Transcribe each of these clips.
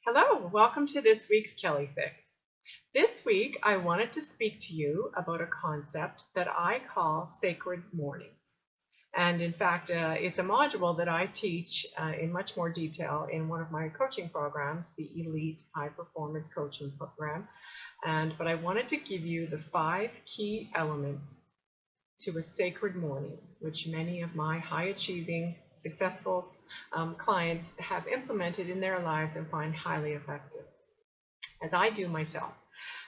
Hello, welcome to this week's Kelly Fix. This week, I wanted to speak to you about a concept that I call sacred mornings. And in fact, it's a module that I teach in much more detail in one of my coaching programs, the Elite High Performance Coaching Program. But I wanted to give you the 5 key elements to a sacred morning, which many of my high achieving, successful clients have implemented in their lives and find highly effective, as I do myself.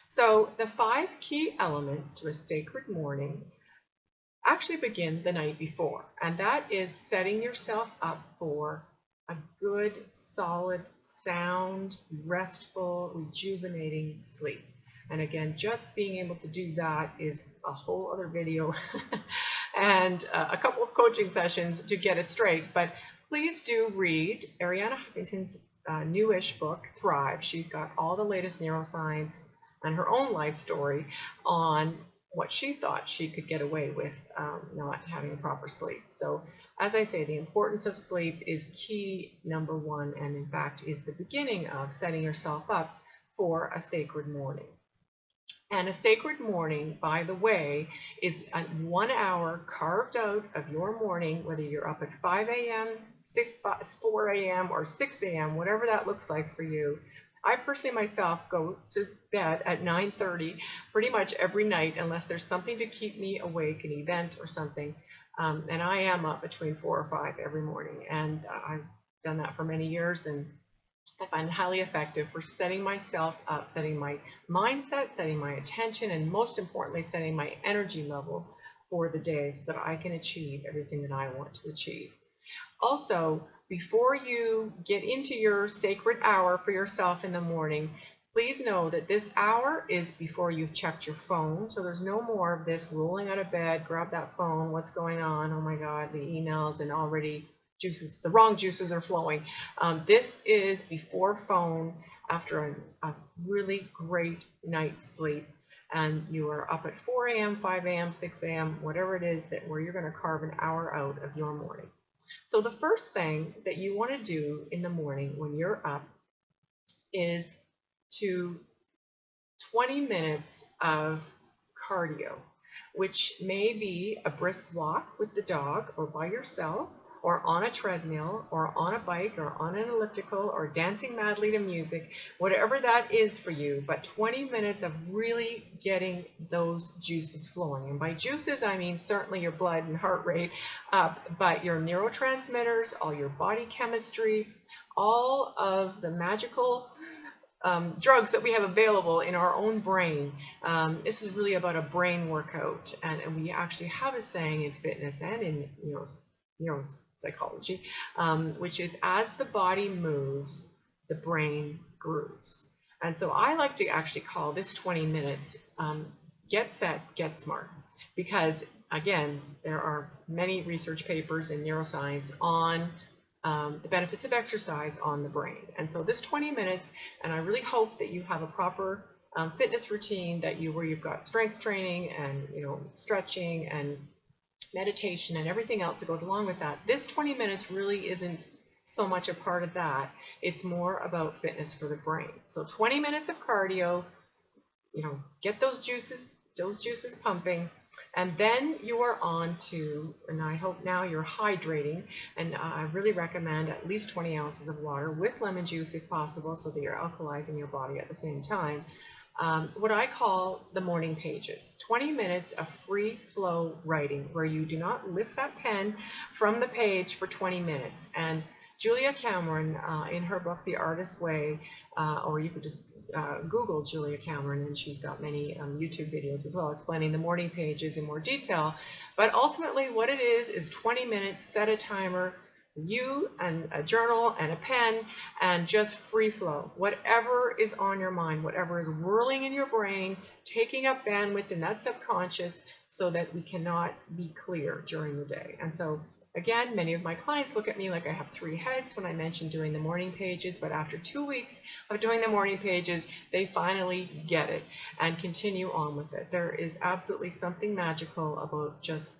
So, the 5 key elements to a sacred morning actually begin the night before, and that is setting yourself up for a good, solid, sound, restful, rejuvenating sleep. And again, just being able to do that is a whole other video and a couple of coaching sessions to get it straight. But please do read Arianna Huffington's newish book, Thrive. She's got all the latest neuroscience and her own life story on what she thought she could get away with not having a proper sleep. So as I say, the importance of sleep is key number one, and in fact is the beginning of setting yourself up for a sacred morning. And a sacred morning, by the way, is a 1 hour carved out of your morning, whether you're up at 5 a.m., 4 a.m., or 6 a.m., whatever that looks like for you. I personally myself go to bed at 9:30 pretty much every night unless there's something to keep me awake, an event or something. And I am up between 4 or 5 every morning. And I've done that for many years, and I find it highly effective for setting myself up, setting my mindset, setting my attention, and most importantly, setting my energy level for the day so that I can achieve everything that I want to achieve. Also, before you get into your sacred hour for yourself in the morning, please know that this hour is before you've checked your phone. So there's no more of this rolling out of bed, grab that phone, what's going on? Oh my God, the emails and already the wrong juices are flowing. This is before phone, after a really great night's sleep, and you are up at 4 a.m., 5 a.m., 6 a.m., whatever it is where you're going to carve an hour out of your morning. So the first thing that you want to do in the morning when you're up is to 20 minutes of cardio, which may be a brisk walk with the dog or by yourself, or on a treadmill, or on a bike, or on an elliptical, or dancing madly to music, whatever that is for you. But 20 minutes of really getting those juices flowing. And by juices, I mean certainly your blood and heart rate up, but your neurotransmitters, all your body chemistry, all of the magical drugs that we have available in our own brain. This is really about a brain workout, and we actually have a saying in fitness and in neuropsychology, which is, as the body moves, the brain grooves. And so I like to actually call this 20 minutes get set, get smart, because again, there are many research papers in neuroscience on the benefits of exercise on the brain. And so this 20 minutes, and I really hope that you have a proper fitness routine where you've got strength training and stretching and meditation and everything else that goes along with that. This 20 minutes really isn't so much a part of that. It's more about fitness for the brain. So 20 minutes of cardio, get those juices pumping. And then you are on to, and I hope now you're hydrating, and I really recommend at least 20 ounces of water with lemon juice if possible, so that you're alkalizing your body at the same time. What I call the morning pages, 20 minutes of free flow writing, where you do not lift that pen from the page for 20 minutes. And Julia Cameron, in her book, The Artist's Way, or you could just Google Julia Cameron, and she's got many YouTube videos as well explaining the morning pages in more detail. But ultimately what it is 20 minutes, set a timer, you and a journal and a pen, and just free flow. Whatever is on your mind, whatever is whirling in your brain, taking up bandwidth in that subconscious so that we cannot be clear during the day. And so again, many of my clients look at me like I have 3 heads when I mention doing the morning pages, but after 2 weeks of doing the morning pages, they finally get it and continue on with it. There is absolutely something magical about just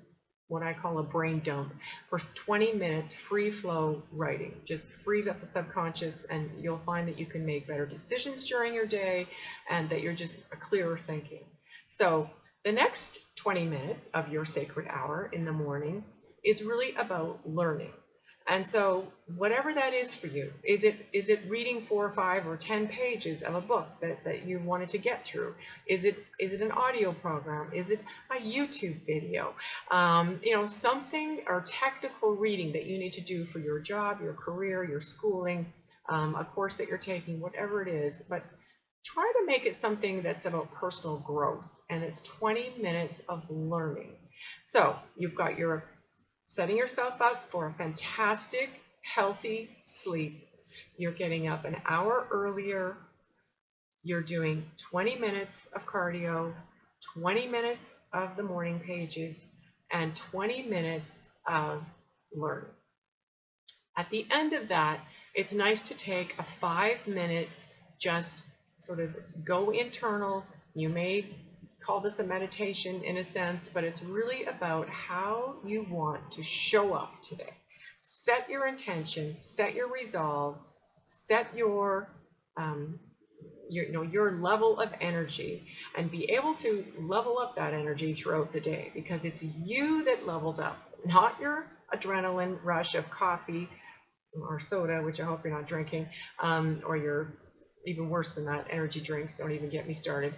what I call a brain dump for 20 minutes, free flow writing. Just frees up the subconscious, and you'll find that you can make better decisions during your day and that you're just a clearer thinking. So the next 20 minutes of your sacred hour in the morning is really about learning. And so whatever that is for you, is it reading 4 or 5 or 10 pages of a book that you wanted to get through? Is it an audio program? Is it a YouTube video? Something or technical reading that you need to do for your job, your career, your schooling, a course that you're taking, whatever it is. But try to make it something that's about personal growth, and it's 20 minutes of learning. So you've got your setting yourself up for a fantastic, healthy sleep. You're getting up an hour earlier. You're doing 20 minutes of cardio, 20 minutes of the morning pages, and 20 minutes of learning. At the end of that, it's nice to take a 5-minute, just sort of go internal. You may call this a meditation in a sense, but it's really about how you want to show up today. Set your intention, set your resolve, set your level of energy, and be able to level up that energy throughout the day, because it's you that levels up, not your adrenaline rush of coffee or soda, which I hope you're not drinking, or your, even worse than that, energy drinks. Don't even get me started.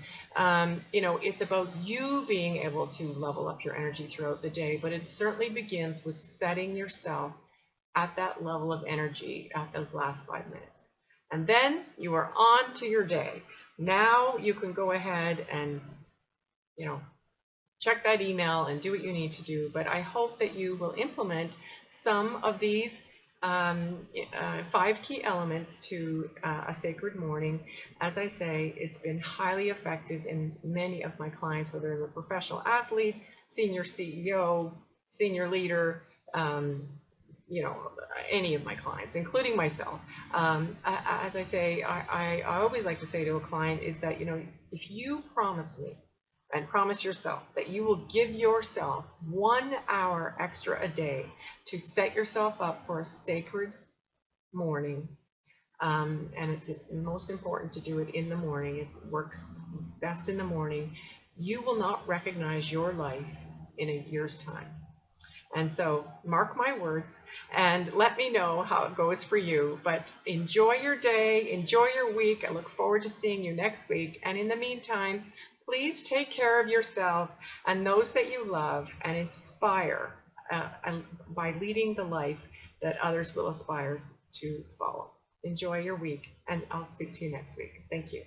It's about you being able to level up your energy throughout the day, but it certainly begins with setting yourself at that level of energy at those last 5 minutes. And then you are on to your day. Now you can go ahead and, check that email and do what you need to do. But I hope that you will implement some of these 5 key elements to a sacred morning. As I say, it's been highly effective in many of my clients, whether they're a professional athlete, senior CEO, senior leader, any of my clients, including myself. As I say, I always like to say to a client is that, if you promise me and promise yourself that you will give yourself 1 hour extra a day to set yourself up for a sacred morning, and it's most important to do it in the morning. It works best in the morning. You will not recognize your life in a year's time. And so mark my words and let me know how it goes for you. But enjoy your day, enjoy your week. I look forward to seeing you next week. And in the meantime, please take care of yourself and those that you love, and inspire by leading the life that others will aspire to follow. Enjoy your week, and I'll speak to you next week. Thank you.